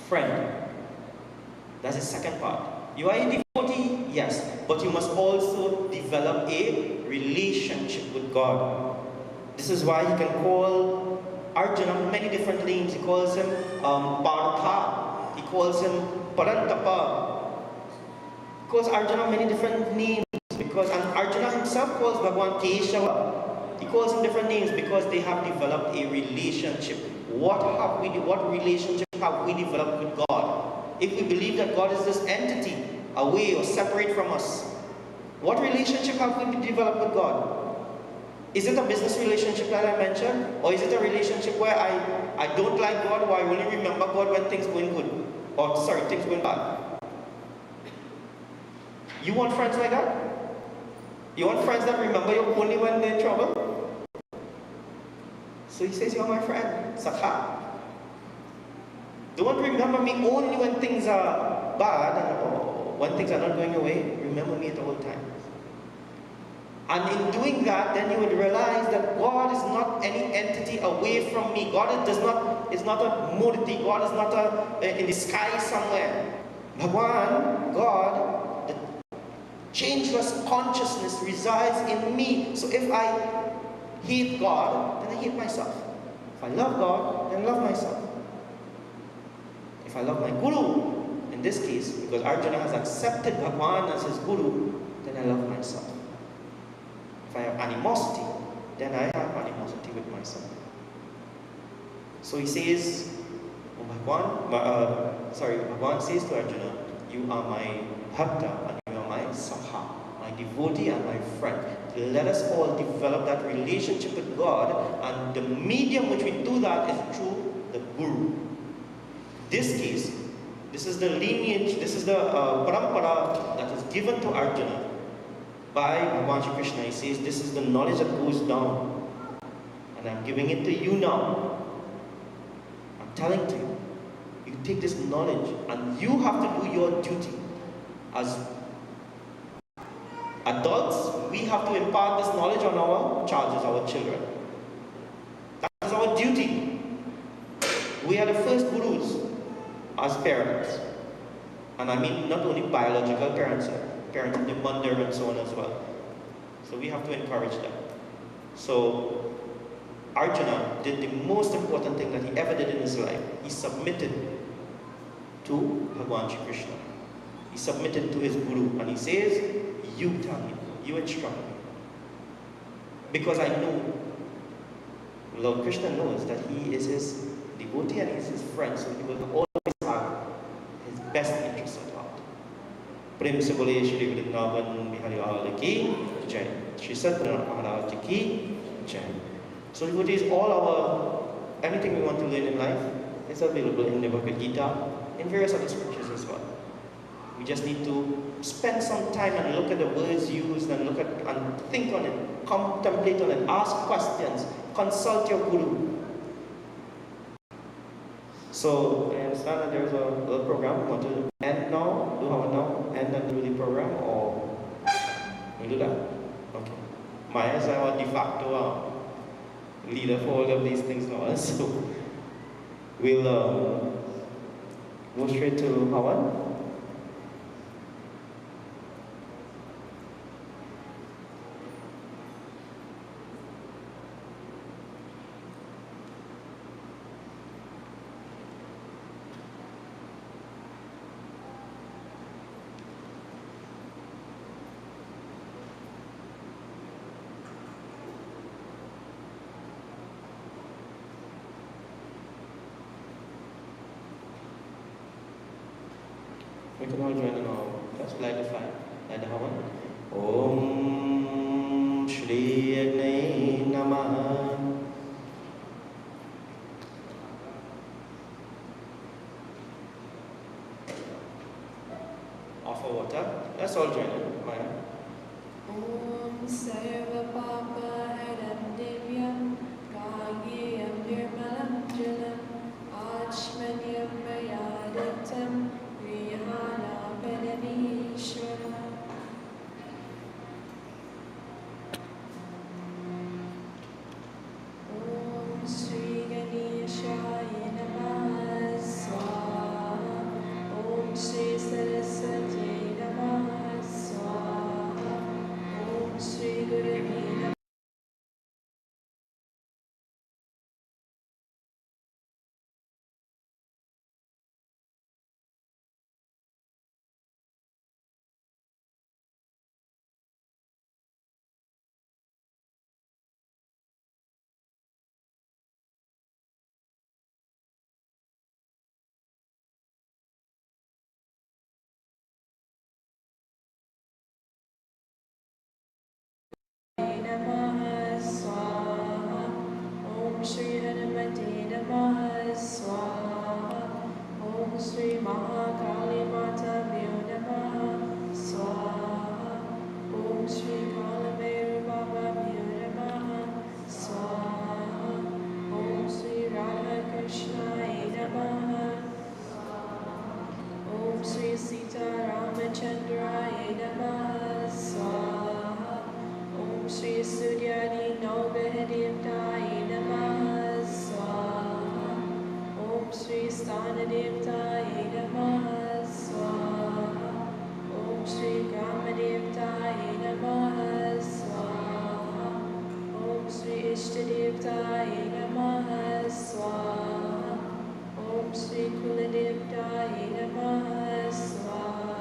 Friend. That's the second part. You are a devotee, yes, but you must also develop a relationship with God. This is why he can call Arjuna many different names. He calls him Partha, he calls him Parantapa. He calls Arjuna many different names because, and Arjuna himself calls Bhagavan Keshava. He calls them different names because they have developed a relationship. What relationship have we developed with God? If we believe that God is this entity, away or separate from us, what relationship have we developed with God? Is it a business relationship that I mentioned? Or is it a relationship where I don't like God, or I only remember God when things going good? Or sorry, things going bad? You want friends like that? You want friends that remember you only when they're in trouble? So he says, you're my friend, Sakha. Don't remember me only when things are bad and when things are not going your way. Remember me at all times. And in doing that, then you would realize that God is not any entity away from me. God is not a murti. God is not in the sky somewhere. Bhagwan, God, the changeless consciousness resides in me. So if I hate God, then I hate myself. If I love God, then I love myself. If I love my Guru, in this case, because Arjuna has accepted Bhagwan as his Guru, then I love myself. If I have animosity, then I have animosity with myself. So he says, Bhagwan says to Arjuna, you are my bhakta and you are my sakha, my devotee and my friend. Let us all develop that relationship with God, and the medium which we do that is through the Guru. This case, this is the lineage, this is the parampara that is given to Arjuna by Bhagavan Shri Krishna. He says, this is the knowledge that goes down, and I'm giving it to you now. I'm telling to you, you take this knowledge and you have to do your duty. As adults, we have to impart this knowledge on our charges, our children. That is our duty. We are the first gurus as parents. And I mean not only biological parents, parents of the Mandir and so on as well. So we have to encourage them. So Arjuna did the most important thing that he ever did in his life. He submitted to Bhagavan Shri Krishna. He submitted to his Guru, and he says, you tell me, you instruct me. Because I know, Lord Krishna knows that he is his devotee and he is his friend, so he will always have his best interest at heart. Prem se bole Shri Vrindavan Bihari Lal ki jai. Shri Satguru Maharaj ki jai. So devotees, anything we want to learn in life is available in the Bhagavad Gita, in various other scriptures as well. We just need to spend some time and look at the words used and look at and think on it, contemplate on it, ask questions, consult your guru. So I understand that there's a little program. We want to end now, do our now, end and do the program, or we do that? Okay. Maya is our de facto leader for all of these things now. So we'll go straight to Howard. We can all join in now. Let's light the fire. Light the Havan. Om Shri Agnai Namaha. Offer water. Let's all join in. Maya. Om Sarva Papa Haram Divyam Kagiyam Nirmalam Jalam Achmanyam Mayadatam Rihana Paramishwara. Om Sri Ganeshaya Namaha Swaha. Om Sri Saraswati Namaha Swaha. Om Sri Gurave Namaha. Namaha Swaha. Om Shri Hanumate Namaha Swaha. Om Shri Mahakali Matavyo Namaha Swaha. Om Shri Kalameru Babavyo Namaha Swaha. Om Shri Radha Krishnaya Namaha. Om Shri Sita Ramachandraya Namaha Swaha. Om Shri Suryani Nobahadevtaya Namaha Swaha. Om Shri Stanadevtaya Namaha Swaha. Om Shri Kamadevtaya Namaha Swaha. Om Shri Ishtadevtaya Namaha Swaha. Om Shri Kuladevtaya Namaha Swaha.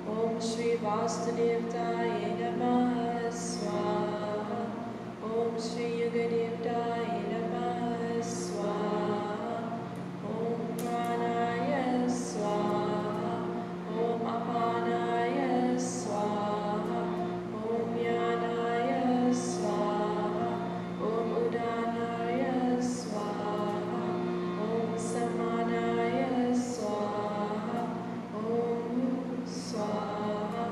Om Shri Vasudevtaya Namaha Swaha. Om Shri Yugadevtaya Namaha Swaha. Om Pranaya Swaha. Om Apanaya Swaha. Om Yanaya Swaha. Om Udanaya Swaha. Om Samanaya Swaha. Om Swaha.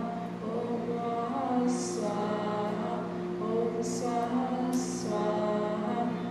Om Swaha. Om Swaha Swaha.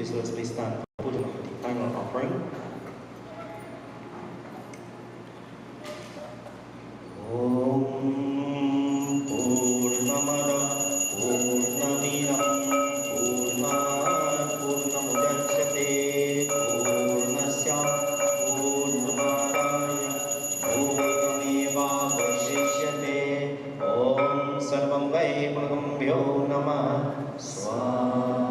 do so, let's please stand for putting up the final offering. Om Purnamada Purnamidam Purnat Purnamudachyate Purnasya Purnamadaya Purnamevavashishyate Om Sarvam Vai Purnambhyo Namah Swaha.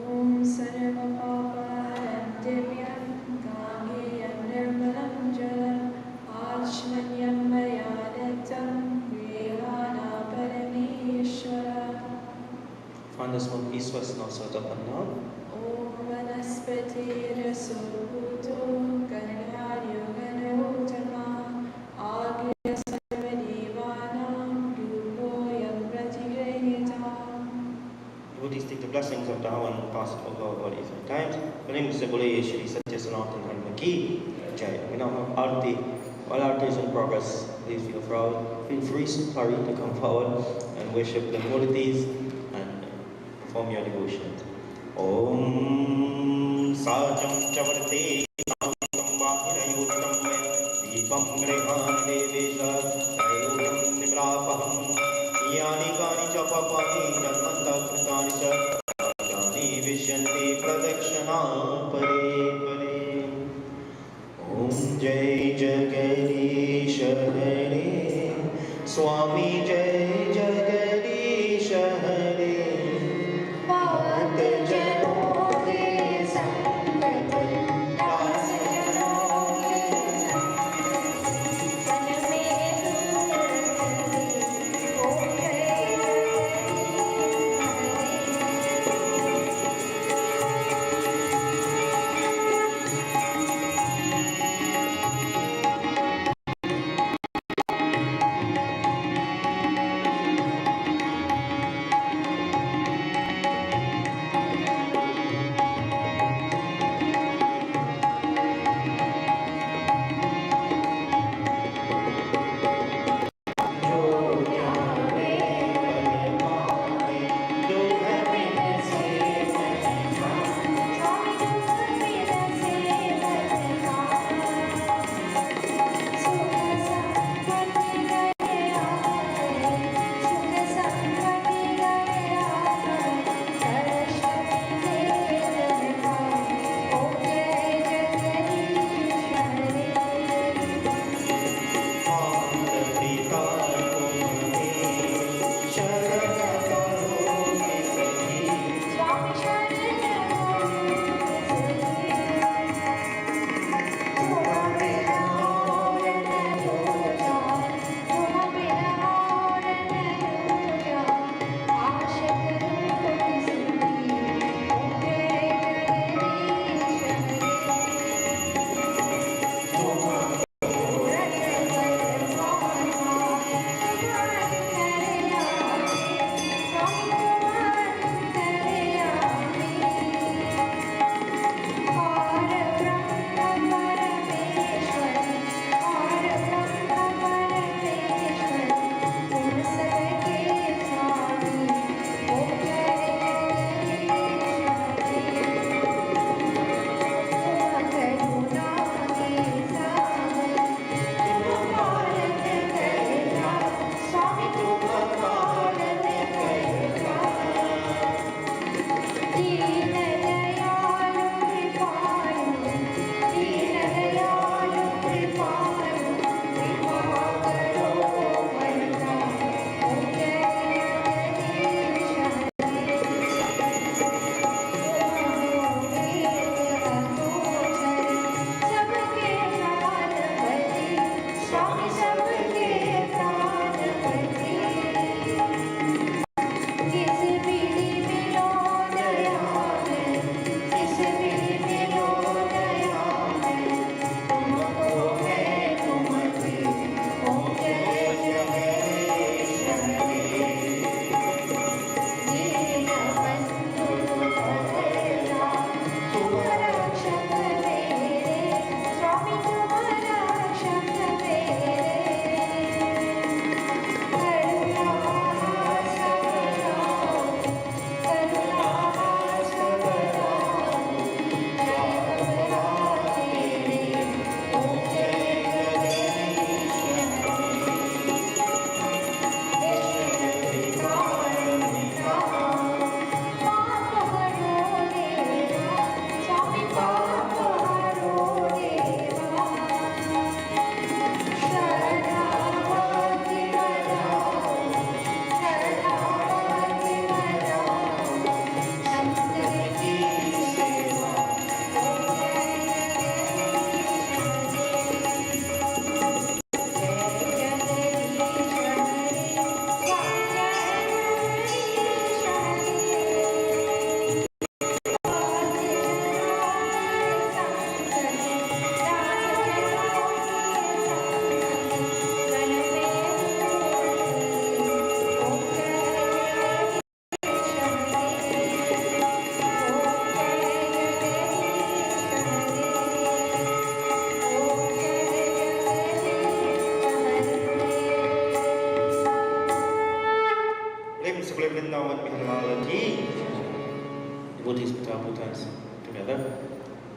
Om Sarva Paparam Devyan Gangeyam Nirmalam Jalam Ashmanyam Mayadatam Grihana Parameshwara. Find the smoke east, west, north, south, up and down. Om Vanaspati Rasuputo Ganadyo Ganarotama Agya Sarvadivanam Yukoyam Pratigrahitam. Devotees take the blessings of the hour and pass it over our body 3 times. My name is Sebule Shri Satya Sanatan Hanmaki Jai. We now have Arti. While Arti is in progress, please feel free to come forward and worship the devotees and perform your devotions. Om Sajam Chavarti Samtam Bahirayutam Deepam Grehani Devesha Ayodam Nimrapaham Yani Kani Chapapani Janmanta Krutani Cha Jani Vishyanti Pradakshana Pare Pare. Om Jai Jagadish Hare Swami Jai Jagadish Hare Bhavat Jano Ke Sangat Das Jano Ke Sangat San Mein Om Jai Jagadish Hare.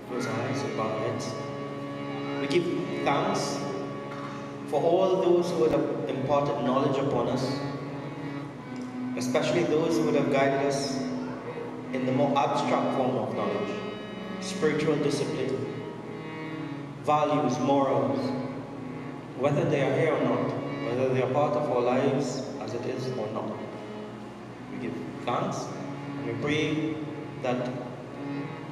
close our eyes and bow our heads. We give thanks for all those who would have imparted knowledge upon us, especially those who would have guided us in the more abstract form of knowledge, spiritual discipline, values, morals, whether they are here or not, whether they are part of our lives as it is or not. We give thanks and we pray that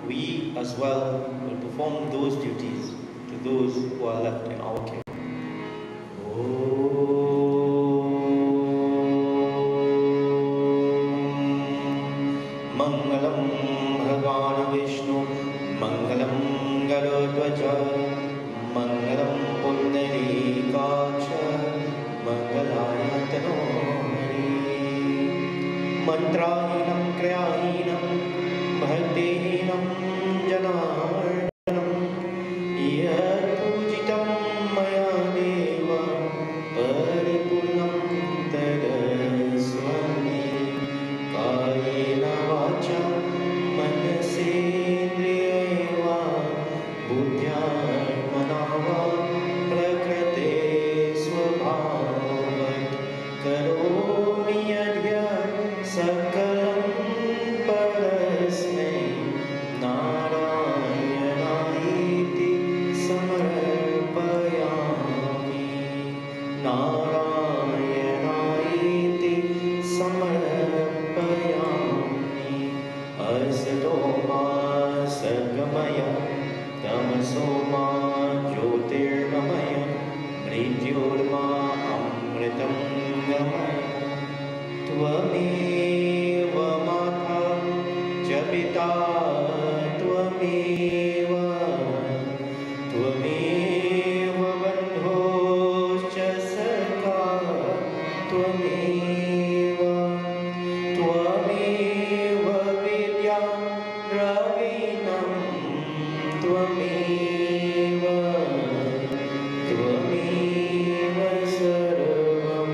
we as well will perform those duties to those who are left in our care. Mangalam Bhagavan Vishnu, Mangalam Garudvaja, Mangalam Pundarikacha, Mangalaya Tanori, Mantrahinam Kriyahinam, Bhaktihinam Janardanam, Yat Pujitam Maya Deva, Paripurnam Tadaswami, Kayena Vacha, Manasendriyaiva, Buddhyatmanava, Prakrite Swabhavat, Karomi Yadya, Sakalam Parasmai, Narayanayiti Samarpayami, Narayanayiti Samarpayami, Asatoma Sagamaya, Tamasoma Jyotirgamaya, Mrityorma Amritam Gamaya, Tvameva Mata Japita, Tvameva, Tvameva Bandhoscha Sarka, Tvameva, Tvameva Vidya Dravinam, Tvameva, Tvameva Sarvam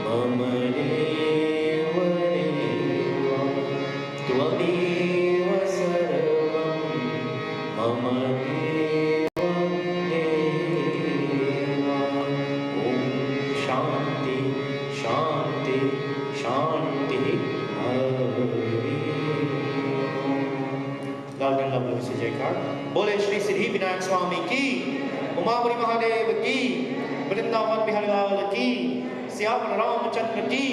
Mama Deva Deva, Tvameva Sarvam Mama Deva Deva. Om Shanti, Shanti, Shanti. Hari Om. Loud and lovely Mr. Jaykar. Bole Shri Siddhi Vinayak Swami ki, Umabari Mahadev ki, Vrindavan Bihari Lal ki, Syaman Ramachandra ki,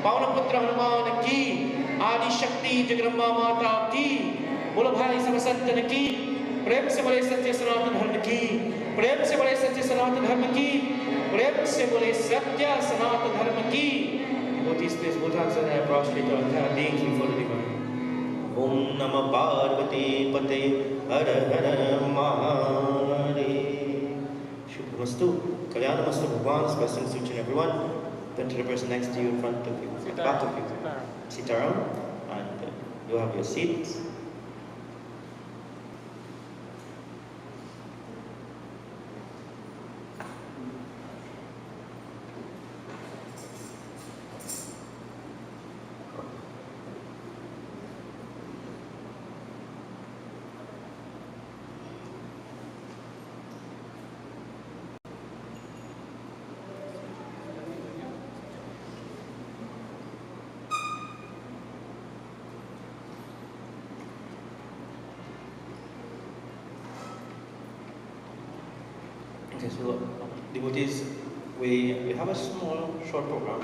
Pavanaputra Hanuman ki, Adi Shakti Jagadamba Mata ki, बोलो भाई सब संतन की, प्रेम से बोले सच्चे सनातन धर्म की, प्रेम से बोले सच्चे सनातन धर्म की, प्रेम से बोले सत्य सनातन धर्म की. Devotees, please both hands and I prostrate our entire beings before the divine. Om Namah Parvati Pate Har Har Mahadev. Shubhamastu, Kalyanamastu, Bhagwan's blessings to each and everyone. Then to the person next to you, in front of you, in back of you, Sitaram, and you have your seats. Okay, so devotees, we have a small short program